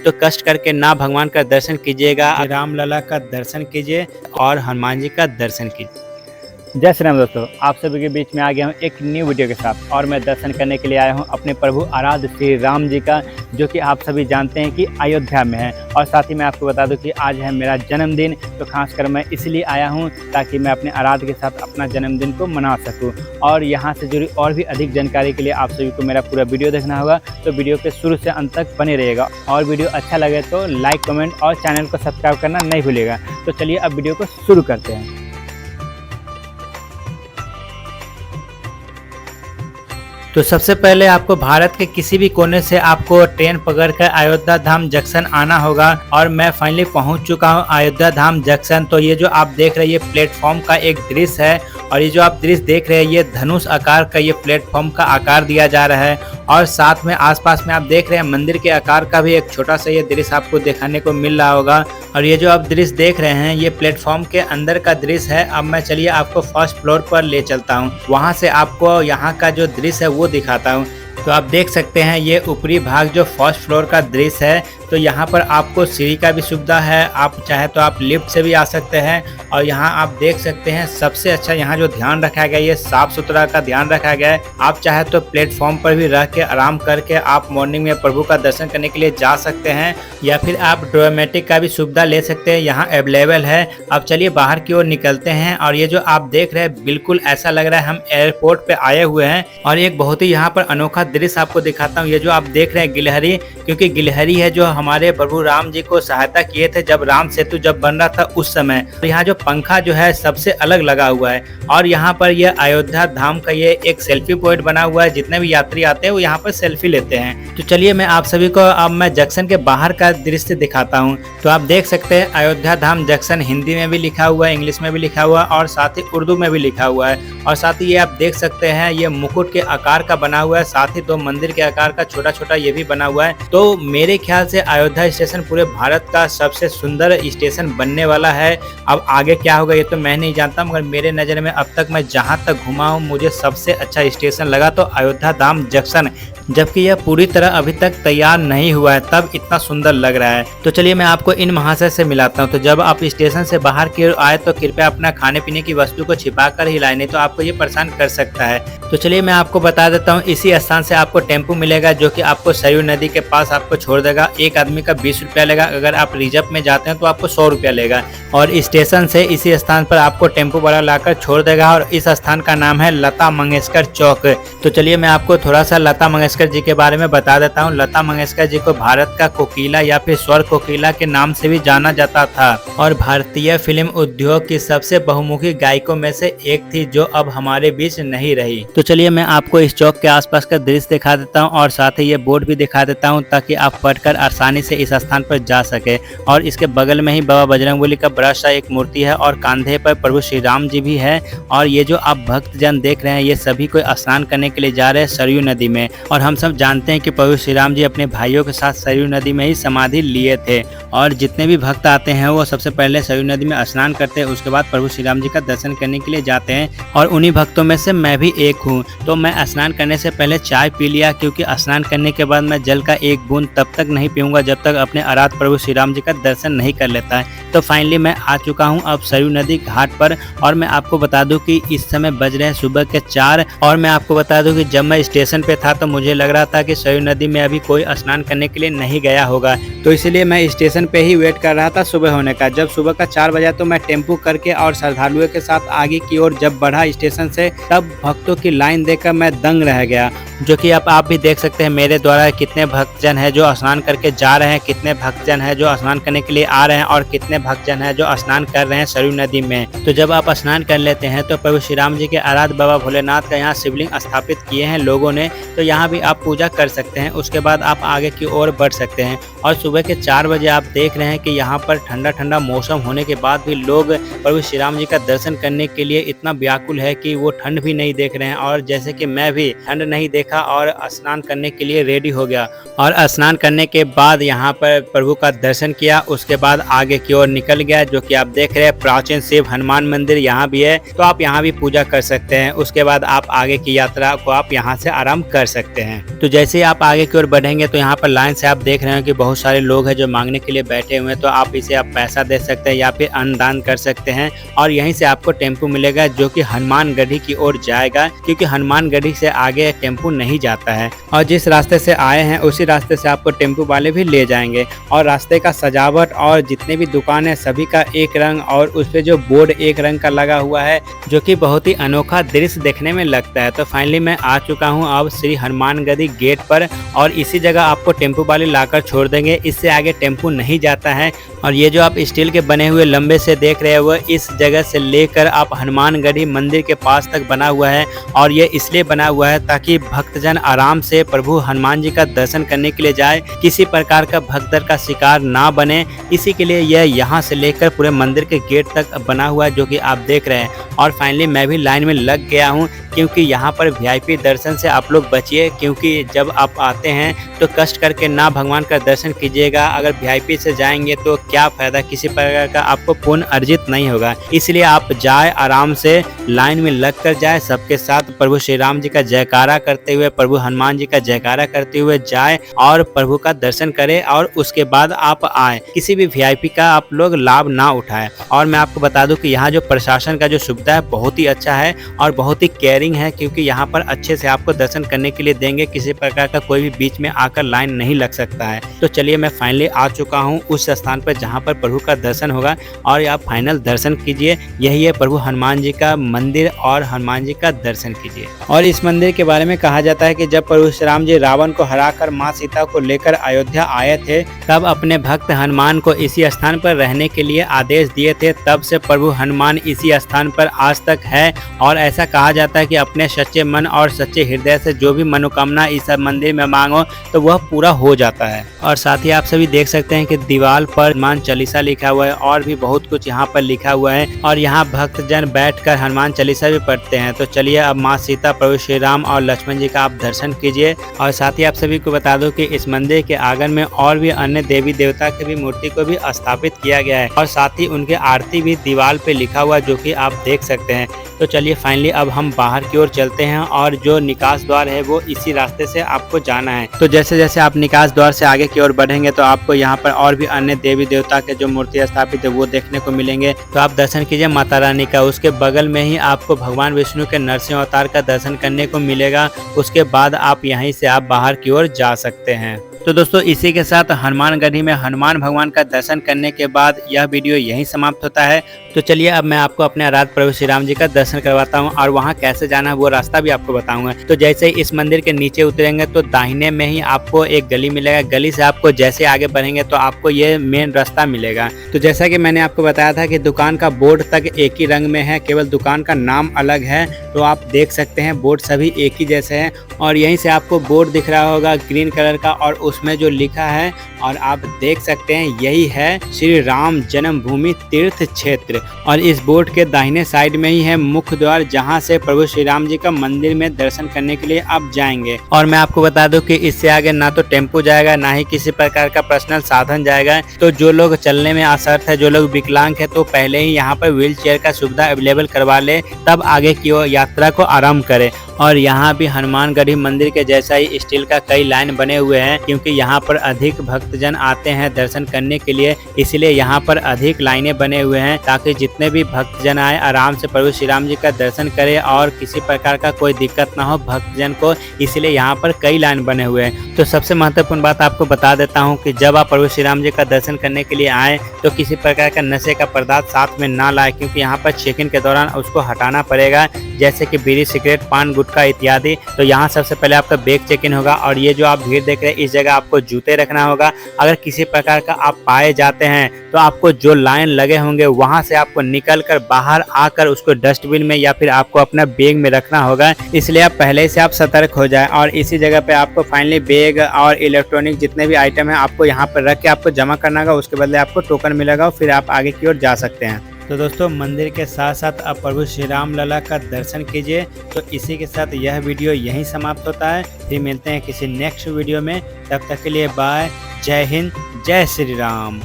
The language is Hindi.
तो कष्ट करके ना भगवान का दर्शन कीजिएगा, रामलला का दर्शन कीजिए और हनुमान जी का दर्शन कीजिए। जय श्री राम दोस्तों, आप सभी के बीच में आ गया हूँ एक न्यू वीडियो के साथ और मैं दर्शन करने के लिए आया हूँ अपने प्रभु आराध्य श्री राम जी का, जो कि आप सभी जानते हैं कि अयोध्या में है। और साथ ही मैं आपको बता दूं कि आज है मेरा जन्मदिन, तो खासकर मैं इसलिए आया हूँ ताकि मैं अपने आराध्य के साथ अपना जन्मदिन को मना सकूँ। और यहाँ से जुड़ी और भी अधिक जानकारी के लिए आप सभी को मेरा पूरा वीडियो देखना होगा, तो वीडियो के शुरू से अंत तक बने रहेगा। और वीडियो अच्छा लगे तो लाइक, कमेंट और चैनल को सब्सक्राइब करना नहीं भूलिएगा। तो चलिए अब वीडियो को शुरू करते हैं। तो सबसे पहले आपको भारत के किसी भी कोने से आपको ट्रेन पकड़कर अयोध्या धाम जंक्शन आना होगा और मैं फाइनली पहुंच चुका हूं अयोध्या धाम जंक्शन। तो ये जो आप देख रहे हैं ये प्लेटफॉर्म का एक दृश्य है और ये जो आप दृश्य देख रहे हैं ये धनुष आकार का ये प्लेटफॉर्म का आकार दिया जा रहा है। और साथ में आसपास में आप देख रहे हैं मंदिर के आकार का भी एक छोटा सा ये दृश्य आपको दिखाने को मिल रहा होगा। और ये जो आप दृश्य देख रहे हैं ये प्लेटफॉर्म के अंदर का दृश्य है। अब मैं चलिए आपको फर्स्ट फ्लोर पर ले चलता हूँ, वहाँ से आपको यहाँ का जो दृश्य है वो दिखाता हूँ। तो आप देख सकते हैं ये ऊपरी भाग जो फर्स्ट फ्लोर का दृश्य है। तो यहाँ पर आपको सीढ़ी का भी सुविधा है, आप चाहे तो आप लिफ्ट से भी आ सकते हैं। और यहाँ आप देख सकते हैं सबसे अच्छा यहाँ जो ध्यान रखा गया है ये साफ सुथरा का ध्यान रखा गया है। आप चाहे तो प्लेटफॉर्म पर भी रह के आराम करके आप मॉर्निंग में प्रभु का दर्शन करने के लिए जा सकते हैं, या फिर आप डोमेटिक का भी सुविधा ले सकते हैं, यहाँ अवेलेबल है। अब चलिए बाहर की ओर निकलते हैं। और ये जो आप देख रहे हैं बिल्कुल ऐसा लग रहा है हम एयरपोर्ट पे आए हुए हैं। और एक बहुत ही यहाँ पर अनोखा दृश्य आपको दिखाता हूँ। ये जो आप देख रहे हैं गिलहरी, क्योंकि गिलहरी है जो हमारे प्रभु राम जी को सहायता किए थे जब राम सेतु जब बन रहा था उस समय। तो यहाँ जो पंखा जो है सबसे अलग लगा हुआ है। और यहाँ पर यह अयोध्या धाम का ये एक सेल्फी पॉइंट बना हुआ है, जितने भी यात्री आते हैं वो यहाँ पर सेल्फी लेते हैं। तो चलिए मैं आप सभी को अब मैं जंक्शन के बाहर का दृश्य दिखाता हूँ। तो आप देख सकते हैं अयोध्या धाम जंक्शन हिंदी में भी लिखा हुआ है, इंग्लिश में भी लिखा हुआ है और साथ ही उर्दू में भी लिखा हुआ है। और साथ ही ये आप देख सकते हैं ये मुकुट के आकार का बना हुआ है, साथ ही दो मंदिर के आकार का छोटा छोटा ये भी बना हुआ है। तो मेरे ख्याल से अयोध्या स्टेशन पूरे भारत का सबसे सुंदर स्टेशन बनने वाला है। अब आगे क्या होगा ये तो मैं नहीं जानता, मगर मेरे नज़र में अब तक मैं जहां तक घुमा हूं मुझे सबसे अच्छा स्टेशन लगा तो अयोध्या धाम जंक्शन, जबकि यह पूरी तरह अभी तक तैयार नहीं हुआ है तब इतना सुंदर लग रहा है। तो चलिए मैं आपको इन महाशय से मिलाता हूं। तो जब आप स्टेशन से बाहर की ओर आए तो कृपया अपना खाने पीने की वस्तु को छिपा कर ही लाएं, नहीं तो आपको ये परेशान कर सकता है। तो चलिए मैं आपको बता देता हूँ, इसी स्थान से आपको टेम्पो मिलेगा जो कि आपको सरयू नदी के पास आपको छोड़ देगा। एक आदमी का 20 रुपया लेगा, अगर आप रिजर्व में जाते हैं तो आपको 100 रुपया लेगा। और स्टेशन से इसी स्थान पर आपको टेम्पो वाला लाकर छोड़ देगा। और इस स्थान का नाम है लता मंगेशकर चौक। तो चलिए मैं आपको थोड़ा सा लता मंगेशकर जी के बारे में बता देता हूँ। लता मंगेशकर जी को भारत का कोकिला या फिर स्वर कोकिला के नाम से भी जाना जाता था और भारतीय फिल्म उद्योग की सबसे बहुमुखी गायकों में से एक थी, जो अब हमारे बीच नहीं रही। तो चलिए मैं आपको इस चौक के आसपास का दृश्य दिखा देता हूँ और साथ ही ये बोर्ड भी दिखा देता हूँ ताकि आप पढ़कर आसानी से इस स्थान पर जा सके। और इसके बगल में ही बाबा बजरंगबली का बड़ा सा एक मूर्ति है और कंधे पर प्रभु श्री राम जी भी है। और ये जो आप भक्तजन देख रहे हैं ये सभी को स्नान करने के लिए जा रहे हैं सरयू नदी में। और हम सब जानते हैं कि प्रभु श्री राम जी अपने भाइयों के साथ सरयू नदी में ही समाधि लिए थे। और जितने भी भक्त आते हैं वो सबसे पहले सरयू नदी में स्नान करते हैं, उसके बाद प्रभु श्री राम जी का दर्शन करने के लिए जाते हैं। और उन्हीं भक्तों में से मैं भी एक हूँ। तो मैं स्नान करने से पहले चाय पी लिया, क्योंकि स्नान करने के बाद मैं जल का एक बूंद तब तक नहीं पीऊंगा जब तक अपने आराध्य प्रभु श्री राम जी का दर्शन नहीं कर लेता है। तो फाइनली मैं आ चुका हूँ अब सरयू नदी घाट पर। और मैं आपको बता दूं कि इस समय बज रहे हैं सुबह के 4। और मैं आपको बता दूं कि जब मैं स्टेशन पे था तो मुझे लग रहा था कि सरयू नदी में अभी कोई स्नान करने के लिए नहीं गया होगा, तो इसलिए मैं स्टेशन पे ही वेट कर रहा था सुबह होने का। जब सुबह का 4 बजा तो मैं टेम्पो करके और श्रद्धालुओं के साथ आगे की ओर जब बढ़ा स्टेशन से, तब भक्तों की लाइन देखकर मैं दंग रह गया। जो कि आप भी देख सकते हैं मेरे द्वारा कितने भक्तजन हैं जो स्नान करके जा रहे हैं, कितने भक्तजन हैं जो स्नान करने के लिए आ रहे हैं और कितने भक्तजन हैं जो स्नान कर रहे हैं सरयू नदी में। तो जब आप स्नान कर लेते हैं तो प्रभु श्री राम जी के आराध्य बाबा भोलेनाथ का यहाँ शिवलिंग स्थापित किए हैं लोगों ने, तो यहाँ भी आप पूजा कर सकते हैं। उसके बाद आप आगे की ओर बढ़ सकते हैं। और सुबह के 4 बजे आप देख रहे हैं कि यहाँ पर ठंडा ठंडा मौसम होने के बाद भी लोग प्रभु श्री राम जी का दर्शन करने के लिए इतना व्याकुल है कि वो ठंड भी नहीं देख रहे हैं। और जैसे कि मैं भी ठंड नहीं देखा और स्नान करने के लिए रेडी हो गया और स्नान करने के बाद यहाँ पर प्रभु का दर्शन किया। उसके बाद आगे की ओर निकल गया, जो कि आप देख रहे हैं प्राचीन शिव हनुमान मंदिर यहाँ भी है, तो आप यहाँ भी पूजा कर सकते हैं। उसके बाद आप आगे की यात्रा को आप यहाँ से आराम कर सकते हैं। तो जैसे ही आप आगे की ओर बढ़ेंगे तो यहाँ पर लाइन से आप देख रहे हैं कि बहुत सारे लोग हैं जो मांगने के लिए बैठे हुए हैं। तो आप इसे आप पैसा दे सकते हैं या फिर अन्नदान कर सकते हैं और यहीं से आपको टेम्पू मिलेगा जो कि हनुमानगढ़ी की ओर जाएगा, क्योंकि हनुमानगढ़ी से आगे टेम्पू नहीं जाता है। और जिस रास्ते से आए हैं उसी रास्ते से आपको टेम्पू वाले भी ले जाएंगे। और रास्ते का सजावट और जितने भी दुकान है सभी का एक रंग और उस पे जो बोर्ड एक रंग का लगा हुआ है, जो कि बहुत ही अनोखा दृश्य देखने में लगता है। तो फाइनली मैं आ चुका हूँ अब श्री हनुमानगढ़ी गेट पर और इसी जगह आपको टेम्पू वाले लाकर छोड़ देंगे। इससे आगे टेम्पू नहीं जाता है। और ये जो आप स्टील के बने हुए लंबे से देख रहे हैं वो इस जगह से लेकर आप हनुमानगढ़ी मंदिर के पास तक बना हुआ है। और ये इसलिए बना हुआ है ताकि भक्तजन आराम से प्रभु हनुमान जी का दर्शन करने के लिए जाए, किसी प्रकार का भगदड़ का शिकार ना बने। इसी के लिए यह यहाँ से लेकर पूरे मंदिर के गेट तक बना हुआ है, जो कि आप देख रहे हैं। और फाइनली मैं भी लाइन में लग गया हूँ, क्योंकि यहाँ पर वीआईपी दर्शन से आप लोग बचिए, क्योंकि जब आप आते हैं तो कष्ट करके ना भगवान का दर्शन कीजिएगा। अगर वीआईपी से जाएंगे तो क्या फायदा, किसी प्रकार का आपको पुण्य अर्जित नहीं होगा। इसलिए आप जाए आराम से लाइन में लग कर जाए, सबके साथ प्रभु श्री राम जी का जयकारा करते हुए, प्रभु हनुमान जी का जयकारा करते हुए जाए और प्रभु का दर्शन करें और उसके बाद आप आए। किसी भी वीआईपी का आप लोग लाभ ना उठाएं। और मैं आपको बता दूं कि यहाँ जो प्रशासन का जो सुविधा है बहुत ही अच्छा है और बहुत ही केयरिंग है, क्योंकि यहाँ पर अच्छे से आपको दर्शन करने के लिए देंगे। किसी प्रकार का कोई भी बीच में आकर लाइन नहीं लग सकता है। तो चलिए मैं फाइनली आ चुका हूँ उस स्थान पर जहाँ पर प्रभु का दर्शन होगा और आप फाइनल दर्शन कीजिए। यही है प्रभु हनुमान जी का मंदिर और हनुमान जी का दर्शन कीजिए। और इस मंदिर के बारे में कहा जाता है कि जब प्रभु श्री राम जी रावण को हराकर माँ सीता को लेकर अयोध्या आए थे, तब अपने भक्त हनुमान को इसी स्थान पर रहने के लिए आदेश दिए थे। तब से प्रभु हनुमान इसी स्थान पर आज तक है। और ऐसा कहा जाता है कि अपने सच्चे मन और सच्चे हृदय से जो भी मनोकामना इस मंदिर में मांगो तो वह पूरा हो जाता है। और साथ ही आप सभी देख सकते हैं कि दीवार पर हनुमान चालीसा लिखा हुआ है और भी बहुत कुछ यहाँ पर लिखा हुआ है। और यहाँ भक्तजन बैठकर हनुमान चालीसा भी पढ़ते हैं। तो चलिए अब माँ सीता, प्रभु श्री राम और लक्ष्मण जी का आप दर्शन कीजिए। और साथ ही आप सभी को बता दूं कि इस मंदिर के आंगन में और भी अन्य देवी देवता की भी मूर्ति को भी स्थापित किया गया है और साथ ही उनके आरती भी दीवार पे लिखा हुआ, जो कि आप देख सकते हैं। तो चलिए फाइनली अब हम बाहर की ओर चलते हैं और जो निकास द्वार है वो इसी रास्ते से आपको जाना है। तो जैसे जैसे आप निकास द्वार से आगे की ओर बढ़ेंगे तो आपको यहाँ पर और भी अन्य देवी देवता के जो मूर्ति स्थापित है वो देखने को मिलेंगे। तो आप दर्शन कीजिए माता रानी का। उसके बगल में ही आपको भगवान विष्णु के नरसिंह अवतार का दर्शन करने को मिलेगा। उसके बाद आप यहीं से आप बाहर की ओर जा सकते हैं। तो दोस्तों इसी के साथ हनुमानगढ़ी में हनुमान भगवान का दर्शन करने के बाद यह वीडियो यहीं समाप्त होता है। तो चलिए अब मैं आपको अपने आराध्य प्रभु श्री राम जी का दर्शन करवाता हूं और वहां कैसे जाना है वो रास्ता भी आपको बताऊंगा। तो जैसे ही इस मंदिर के नीचे उतरेंगे तो दाहिने में ही आपको एक गली मिलेगा। गली से आपको जैसे आगे बढ़ेंगे तो आपको ये मेन रास्ता मिलेगा। तो जैसा कि मैंने आपको बताया था कि दुकान का बोर्ड तक एक ही रंग में है, केवल दुकान का नाम अलग है। तो आप देख सकते हैं बोर्ड सभी एक ही जैसे हैं। और यहीं से आपको बोर्ड दिख रहा होगा ग्रीन कलर का और उसमें जो लिखा है और आप देख सकते हैं यही है श्री राम जन्मभूमि तीर्थ क्षेत्र। और इस बोर्ड के दाहिने साइड में ही है मुख्य द्वार, जहां से प्रभु श्री राम जी का मंदिर में दर्शन करने के लिए आप जाएंगे। और मैं आपको बता दूं कि इससे आगे ना तो टेम्पो जाएगा ना ही किसी प्रकार का पर्सनल साधन जाएगा। तो जो लोग चलने में असमर्थ है, जो लोग विकलांग है, तो पहले ही यहाँ पर व्हील चेयर का सुविधा अवेलेबल करवा ले, तब आगे की ओर यात्रा को आरंभ करे। और यहाँ भी हनुमानगढ़ी मंदिर के जैसा ही स्टील का कई लाइन बने हुए हैं, क्योंकि यहाँ पर अधिक भक्तजन आते हैं दर्शन करने के लिए, इसलिए यहाँ पर अधिक लाइनें बने हुए हैं ताकि जितने भी भक्तजन आए आराम से प्रभु श्री राम जी का दर्शन करें और किसी प्रकार का कोई दिक्कत ना हो भक्तजन को। इसलिए यहाँ पर कई लाइन बने हुए हैं। तो सबसे महत्वपूर्ण बात आपको बता देता हूँ कि जब आप प्रभु श्री राम जी का दर्शन करने के लिए आए तो किसी प्रकार का नशे का पदार्थ साथ में ना लाए, क्योंकि यहाँ पर चेक इन के दौरान उसको हटाना पड़ेगा, जैसे कि बीड़ी, सिगरेट, पान, गुटखा इत्यादि। तो यहाँ सबसे पहले आपका बैग चेक इन होगा और ये जो आप भीड़ देख रहे हैं इस जगह आपको जूते रखना होगा। अगर किसी प्रकार का आप पाए जाते हैं तो आपको जो लाइन लगे होंगे वहां से आपको निकल कर बाहर आकर उसको डस्टबिन में या फिर आपको अपना बैग में रखना होगा। इसलिए आप पहले से आप सतर्क हो जाए और इसी जगह पे आपको फाइनली बैग और इलेक्ट्रॉनिक जितने भी आइटम है आपको यहाँ पर रख के आपको जमा करना होगा। उसके बदले आपको टोकन मिलेगा, फिर आप आगे की ओर जा सकते हैं। तो दोस्तों मंदिर के साथ साथ आप प्रभु श्री राम लला का दर्शन कीजिए। तो इसी के साथ यह वीडियो यहीं समाप्त होता है। फिर मिलते हैं किसी नेक्स्ट वीडियो में, तब तक के लिए बाय। जय हिंद, जय श्री राम।